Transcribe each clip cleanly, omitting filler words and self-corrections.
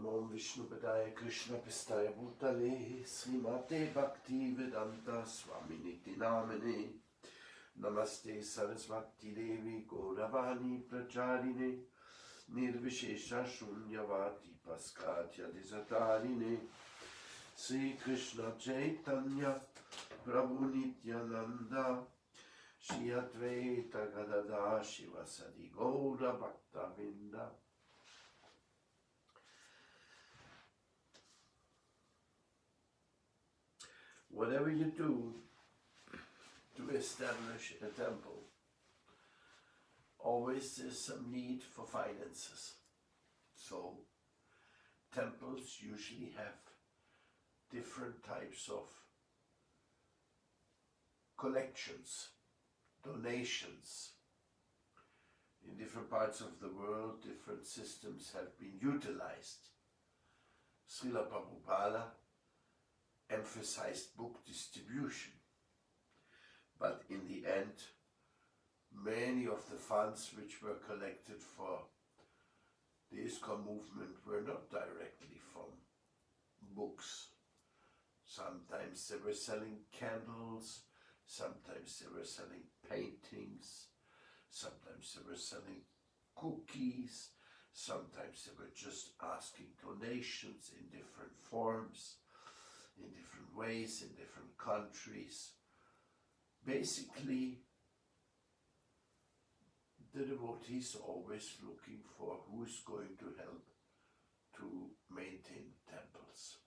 Namo Vishnu Padaya Krishna Pistaya Bhutale Srimate Bhakti Vedanta Swaminiti Namane Namaste Sarasvati Devi Gauravani Pracharine Nirvishesha Shunyavati Paskatya Disatarine Sri Krishna Chaitanya Prabhu Nityananda Shri Advaita Gadada Shivasadi Gaura Bhakta Vinda. Whatever you do to establish a temple, always there's some need for finances. So temples usually have different types of collections, donations. In different parts of the world, different systems have been utilized. Srila Prabhupada emphasized book distribution, but in the end, many of the funds which were collected for the ISKCON movement were not directly from books. Sometimes they were selling candles, sometimes they were selling paintings, sometimes they were selling cookies, sometimes they were just asking donations in different forms, in different ways, in different countries. Basically, the devotees are always looking for who's going to help to maintain temples.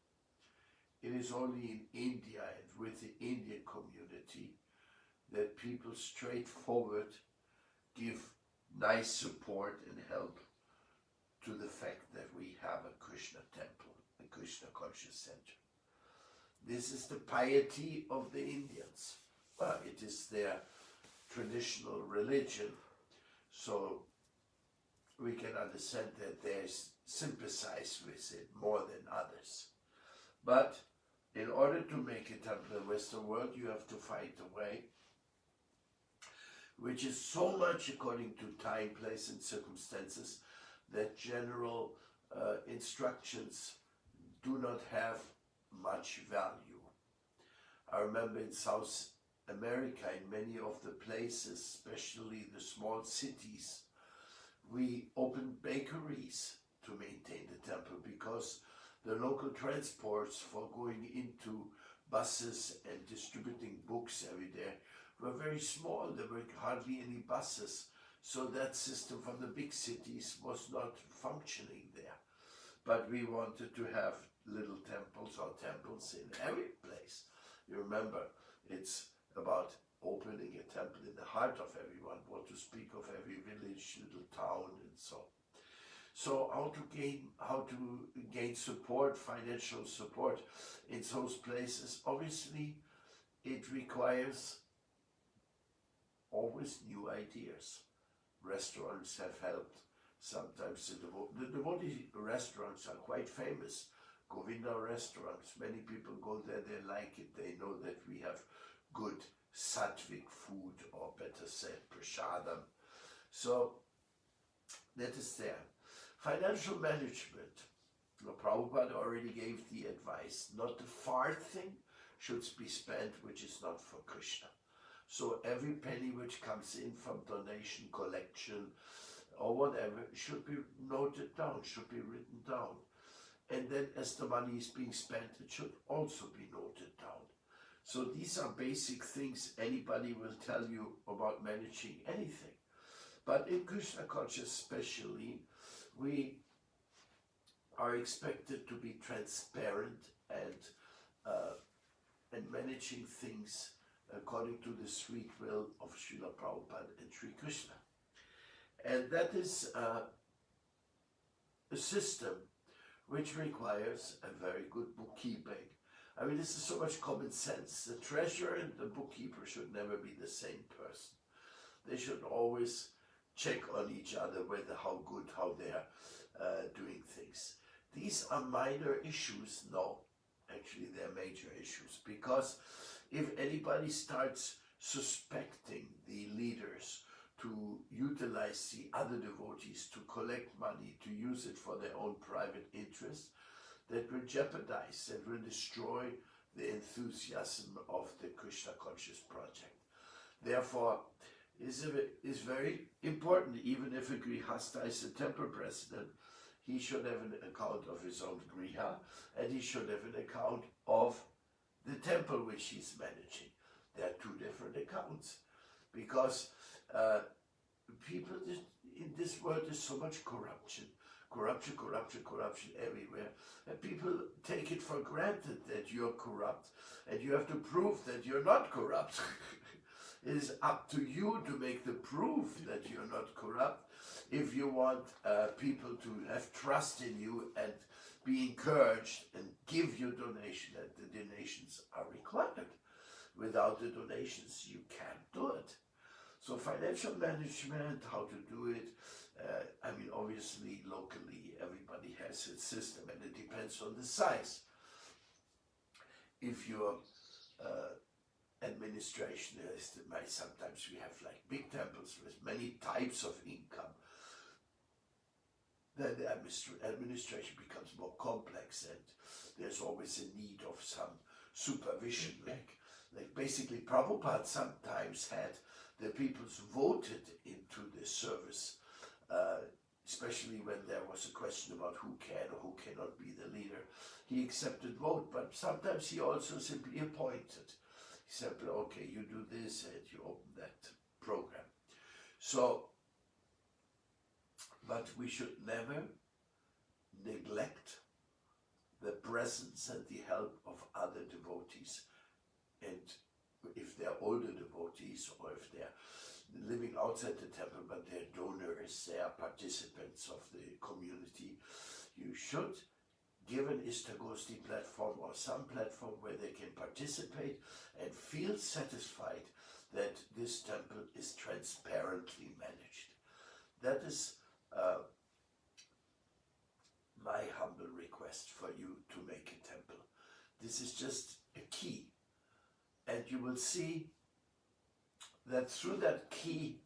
It is only in India and with the Indian community that people straightforward give nice support and help to the fact that we have a Krishna temple, a Krishna Conscious Center. This is the piety of the Indians. Well, it is their traditional religion, so we can understand that they sympathize with it more than others. But in order to make a temple in the Western world, you have to find a way which is so much according to time, place, and circumstances that general instructions do not have much value. I remember in South America, in many of the places, especially the small cities, we opened bakeries to maintain the temple because the local transports for going into buses and distributing books every day were very small. There were hardly any buses, so that system from the big cities was not functioning there. But we wanted to have little temples or temples in every place. You remember, it's about opening a temple in the heart of everyone, what to speak of every village, little town, and so. So how to gain support, financial support in those places? Obviously, it requires always new ideas. Restaurants have helped. Sometimes the devotee restaurants are quite famous. Govinda restaurants, many people go there, they like it, they know that we have good sattvic food, or better said, prasadam. So that is there. Financial management. Prabhupada already gave the advice, not the far thing should be spent which is not for Krishna. So every penny which comes in from donation, collection, or whatever should be noted down, should be written down. And then as the money is being spent, it should also be noted down. So these are basic things anybody will tell you about managing anything. But in Krishna conscious especially, we are expected to be transparent and managing things according to the sweet will of Srila Prabhupada and Sri Krishna. And that is a system which requires a very good bookkeeping. I mean, this is so much common sense. The treasurer and the bookkeeper should never be the same person. They should always check on each other whether how they are doing things. These are minor issues. No, actually they're major issues, because if anybody starts suspecting the leaders to utilize the other devotees to collect money, to use it for their own private interest, that will jeopardize, that will destroy the enthusiasm of the Krishna Conscious project. Therefore, is very important, even if a Grihastha is a temple president, he should have an account of his own Griha, and he should have an account of the temple which he's managing. There are two different accounts, because people in this world is so much corruption everywhere, and people take it for granted that you're corrupt, and you have to prove that you're not corrupt. It is up to you to make the proof that you're not corrupt if you want people to have trust in you and be encouraged and give you donation, and the donations are required. Without the donations, you can't do it. So financial management, how to do it, I mean, obviously, locally, everybody has its system, and it depends on the size. If your administration is, sometimes we have like big temples with many types of income, then the administration becomes more complex, and there's always a need of some supervision. Like basically Prabhupada sometimes had the peoples voted into the service, especially when there was a question about who can or who cannot be the leader. He accepted vote, but sometimes he also simply appointed. He said, okay, you do this and you open that program. So, but we should never neglect the presence and the help of other devotees. And if they're older devotees, or if they're living outside the temple, but they're donors, they are participants of the community, you should give an Istagosti platform or some platform where they can participate and feel satisfied that this temple is transparently managed. That is my humble request for you to make a temple. This is just a key. And you will see that through that key,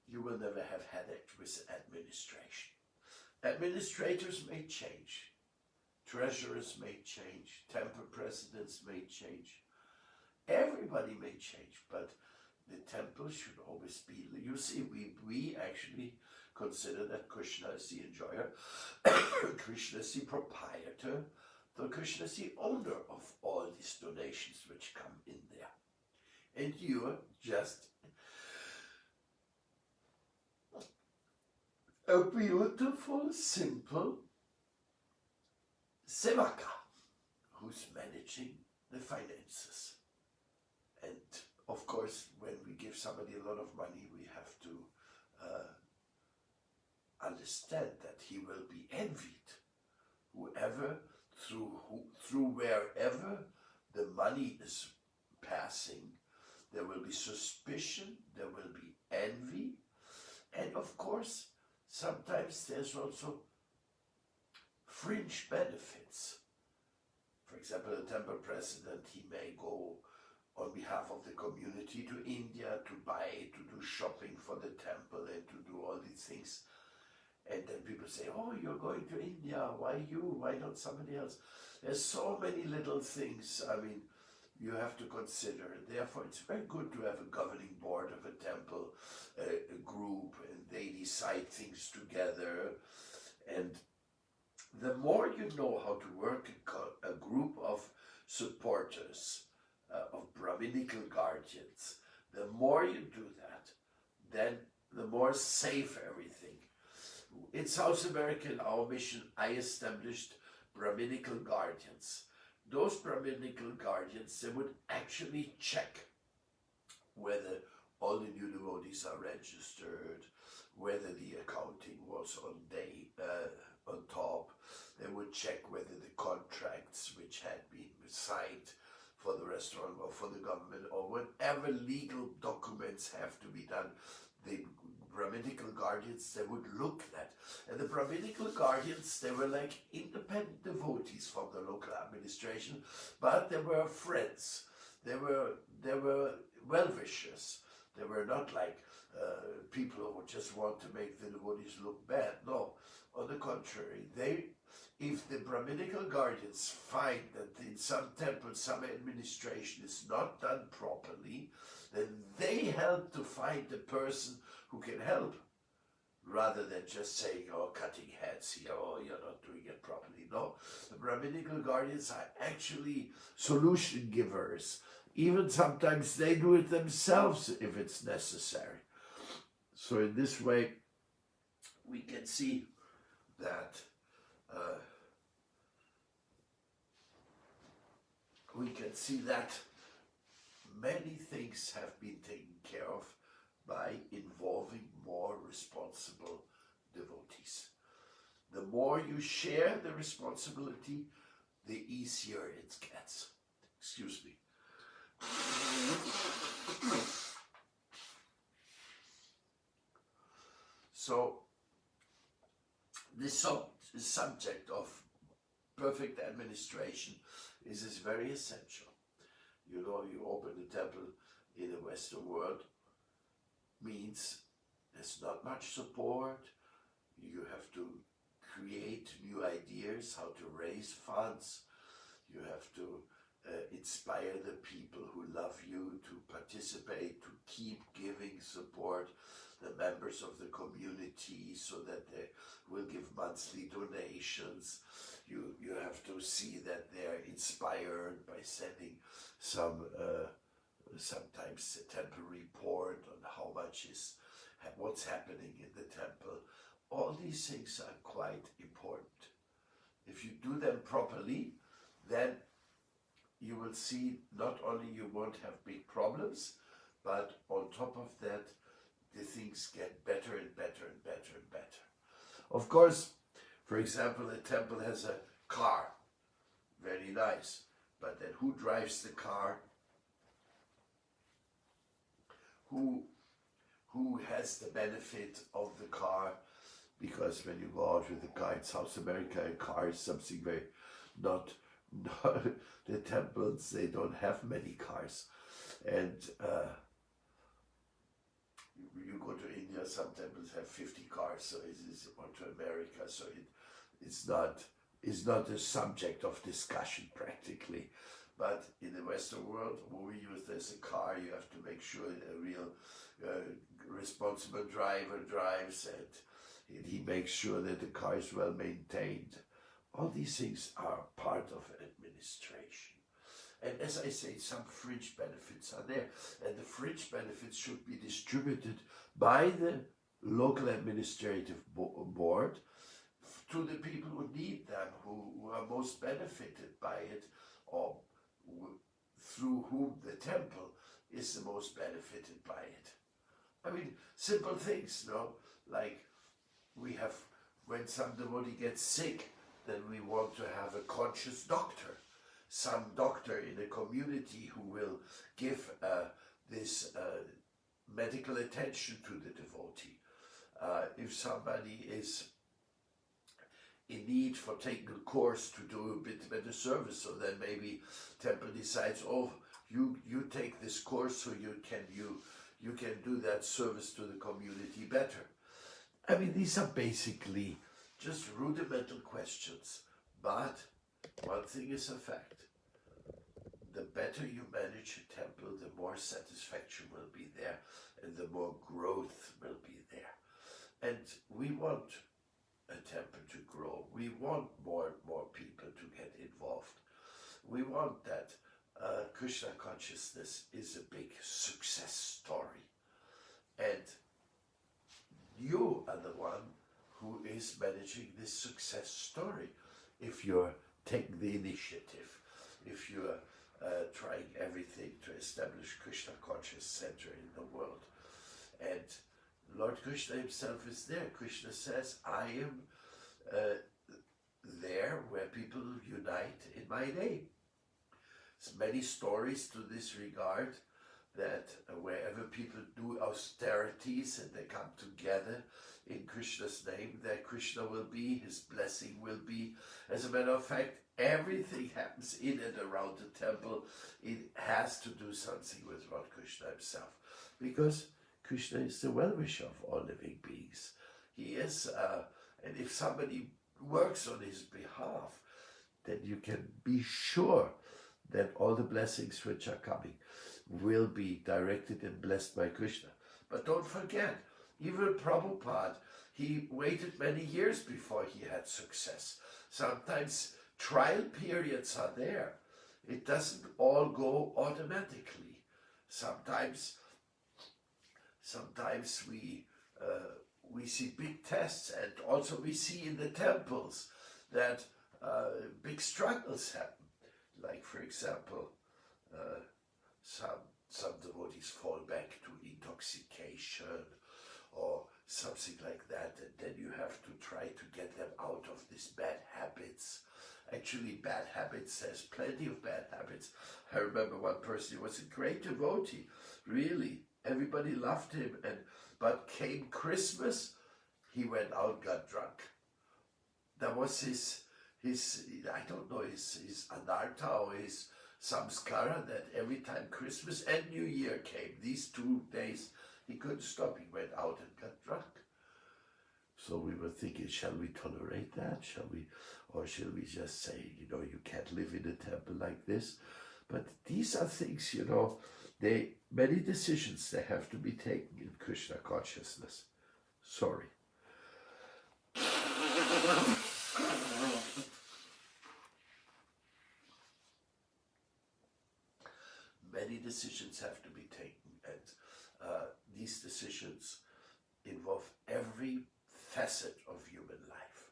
you will never have headache with administration. Administrators may change, treasurers may change, temple presidents may change, everybody may change, but the temple should always be, you see, we actually consider that Krishna is the enjoyer, Krishna is the proprietor, so Krishna is the owner of all these donations which come in there. And you are just a beautiful, simple sevaka who's managing the finances. And of course, when we give somebody a lot of money, we have to understand that he will be envied. Whoever, through wherever the money is passing, there will be suspicion, there will be envy, and of course, sometimes there's also fringe benefits. For example, a temple president, he may go on behalf of the community to India to buy, to do shopping for the temple and to do all these things. And then people say, oh, you're going to India, why you, why not somebody else? There's so many little things, I mean, you have to consider. Therefore, it's very good to have a governing board of a temple, a group, and they decide things together. And the more you know how to work a group of supporters, of Brahminical guardians, the more you do that, then the more safe everything. In South America, in our mission, I established Brahminical guardians. Those Brahminical guardians, they would actually check whether all the new devotees are registered, whether the accounting was on top. They would check whether the contracts which had been signed for the restaurant or for the government or whatever legal documents have to be done, the Brahminical guardians, they would look at. And the Brahminical guardians, they were like independent devotees from the local administration, but they were friends. They were well-wishers. They were not like people who just want to make the devotees look bad. No, on the contrary, if the Brahminical guardians find that in some temple some administration is not done properly, then they help to find the person who can help, rather than just saying, oh, cutting heads here, oh, you're not doing it properly. No, the Brahminical guardians are actually solution givers. Even sometimes they do it themselves if it's necessary. So in this way, we can see that many things have been taken care of by involving more responsible devotees. The more you share the responsibility, the easier it gets. Excuse me. So, this subject of perfect administration is very essential. You know, you open a temple in the Western world, means there's not much support. You have to create new ideas how to raise funds. You have to inspire the people who love you to participate, to keep giving support, the members of the community, so that they will give monthly donations. You have to see that they're inspired by sending some sometimes a temple report on how much is, what's happening in the temple. All these things are quite important. If you do them properly, then you will see not only you won't have big problems, but on top of that, the things get better and better and better and better. Of course, for example, a temple has a car, very nice, but then who drives the car? Who has the benefit of the car? Because when you go out with the car in South America, a car is something very not the temples, they don't have many cars. And you go to India, some temples have 50 cars, so it is, or to America, so it's not a subject of discussion practically. But in the Western world, when we use this a car, you have to make sure a real responsible driver drives, and he makes sure that the car is well maintained. All these things are part of administration. And as I say, some fringe benefits are there. And the fringe benefits should be distributed by the local administrative board to the people who need them, who are most benefited by it, or through whom the temple is the most benefited by it. I mean, simple things, no? Like we have, when some devotee gets sick, then we want to have a conscious doctor, some doctor in the community who will give this medical attention to the devotee. If somebody is in need for taking a course to do a bit better service, so then maybe temple decides, oh, you take this course so you can do that service to the community better. I mean, these are basically just rudimental questions, but one thing is a fact. The better you manage a temple, the more satisfaction will be there, and the more growth will be there. And we want a temple to grow. We want more and more people to get involved. We want that Krsna Consciousness is a big success story. And you are the one who is managing this success story. If you're taking the initiative, if you're trying everything to establish Krsna Conscious Center in the world. And Lord Krishna himself is there. Krishna says, I am there where people unite in my name. There's many stories to this regard, that wherever people do austerities and they come together in Krishna's name, that Krishna will be, his blessing will be. As a matter of fact, everything happens in and around the temple. It has to do something with Lord Krishna himself, because Krishna is the well-wisher of all living beings. He is, and if somebody works on his behalf, then you can be sure that all the blessings which are coming will be directed and blessed by Krishna. But don't forget, even Prabhupada, he waited many years before he had success. Sometimes trial periods are there. It doesn't all go automatically. Sometimes we see big tests, and also we see in the temples that big struggles happen. Like, for example, some devotees fall back to intoxication or something like that, and then you have to try to get them out of these bad habits. Actually, bad habits, there's plenty of bad habits. I remember one person, he was a great devotee, really. Everybody loved him, but came Christmas, he went out, got drunk. That was his I don't know, his anartha or his samskara, that every time Christmas and New Year came, these 2 days, he couldn't stop. He went out and got drunk. So we were thinking, shall we tolerate that? Or shall we just say, you can't live in a temple like this? But these are things, many decisions, they have to be taken in Krishna consciousness. Sorry. Many decisions have to be taken, and these decisions involve every facet of human life.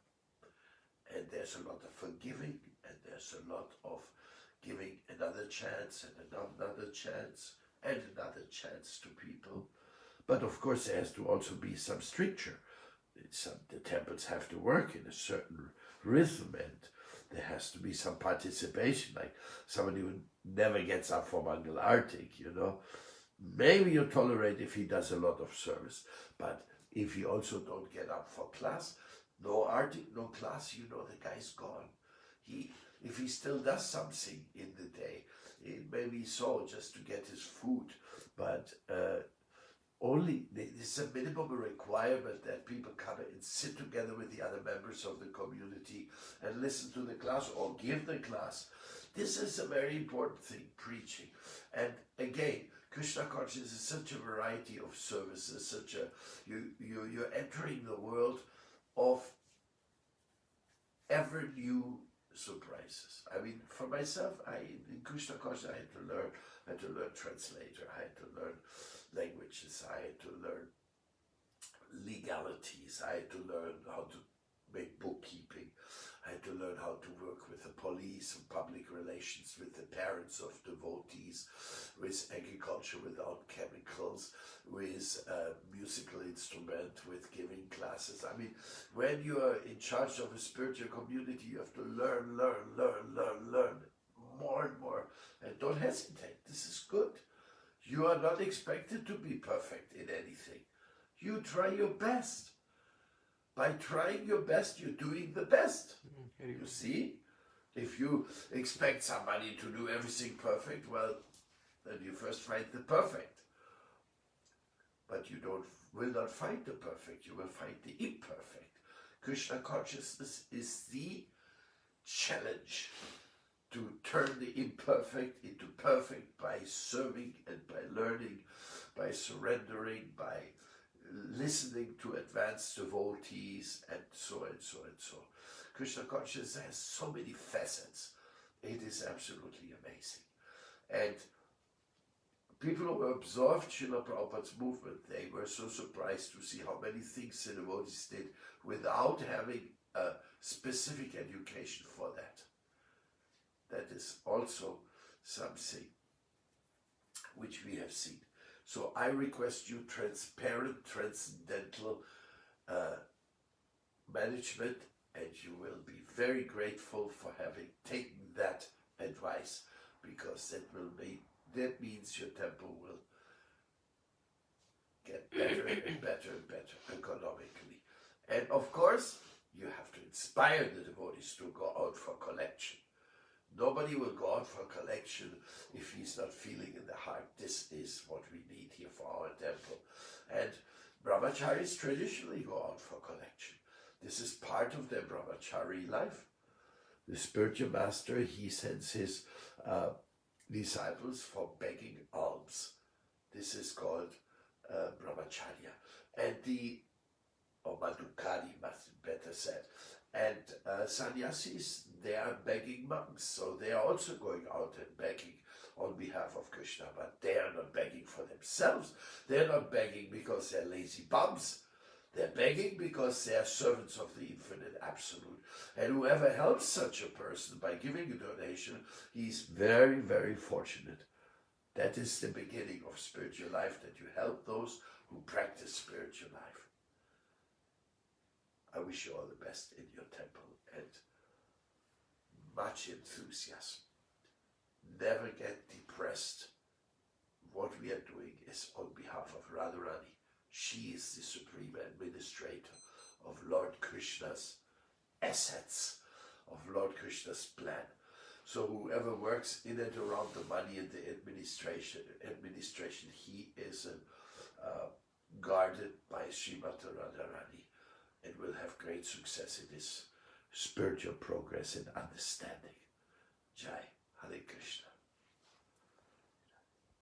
And there's a lot of forgiving, and there's a lot of giving another chance and another chance and another chance to people. But of course there has to also be some stricture. The temples have to work in a certain rhythm, and there has to be some participation, like somebody who never gets up for Mangal Artik, Maybe you tolerate if he does a lot of service, but if he also don't get up for class, no Artik, no class, the guy's gone. If he still does something in the day, it may be so just to get his food, but only this is a minimum requirement that people come and sit together with the other members of the community and listen to the class or give the class. This is a very important thing, preaching. And again, Krishna consciousness is such a variety of services, you're entering the world of ever new surprises. I mean, for myself, in Krishna consciousness, I had to learn translator, I had to learn languages, I had to learn legalities, I had to learn how to make bookkeeping, I had to learn how to work with the police and public relations, with the parents of devotees, with agriculture without chemicals, with musical instrument, with giving classes. I mean, when you are in charge of a spiritual community, you have to learn more and more. And don't hesitate, this is good. You are not expected to be perfect in anything. You try your best. By trying your best, you're doing the best. You see? If you expect somebody to do everything perfect, well, then you first find the perfect. But you will not find the perfect, you will find the imperfect. Krishna consciousness is the challenge to turn the imperfect into perfect by serving and by learning, by surrendering, by listening to advanced devotees, and so and so and so. Krishna consciousness has so many facets. It is absolutely amazing. And people who observed Srila Prabhupada's movement, they were so surprised to see how many things the devotees did without having a specific education for that. That is also something which we have seen. So I request you transparent, transcendental management, and you will be very grateful for having taken that advice, because that means your temple will get better and better and better economically. And of course, you have to inspire the devotees to go out for collection. Nobody will go out for collection if he's not feeling in the heart, this is what we need here for our temple. And brahmacharis traditionally go out for collection. This is part of their brahmachari life. The spiritual master, he sends his disciples for begging alms. This is called brahmacharya. And or madhukari, must be better said. And sannyasis, they are begging monks, so they are also going out and begging on behalf of Krishna, but they are not begging for themselves. They're not begging because they're lazy bums. They're begging because they are servants of the infinite absolute. And whoever helps such a person by giving a donation, he's very, very fortunate. That is the beginning of spiritual life, that you help those who practice spiritual life. I wish you all the best in your temple and much enthusiasm. Never get depressed. What we are doing is on behalf of Radharani. She is the supreme administrator of Lord Krishna's assets, of Lord Krishna's plan. So whoever works in and around the money and the administration, he is guarded by Srimati Radharani, and will have great success in his spiritual progress and understanding. Jai, Hare Krishna.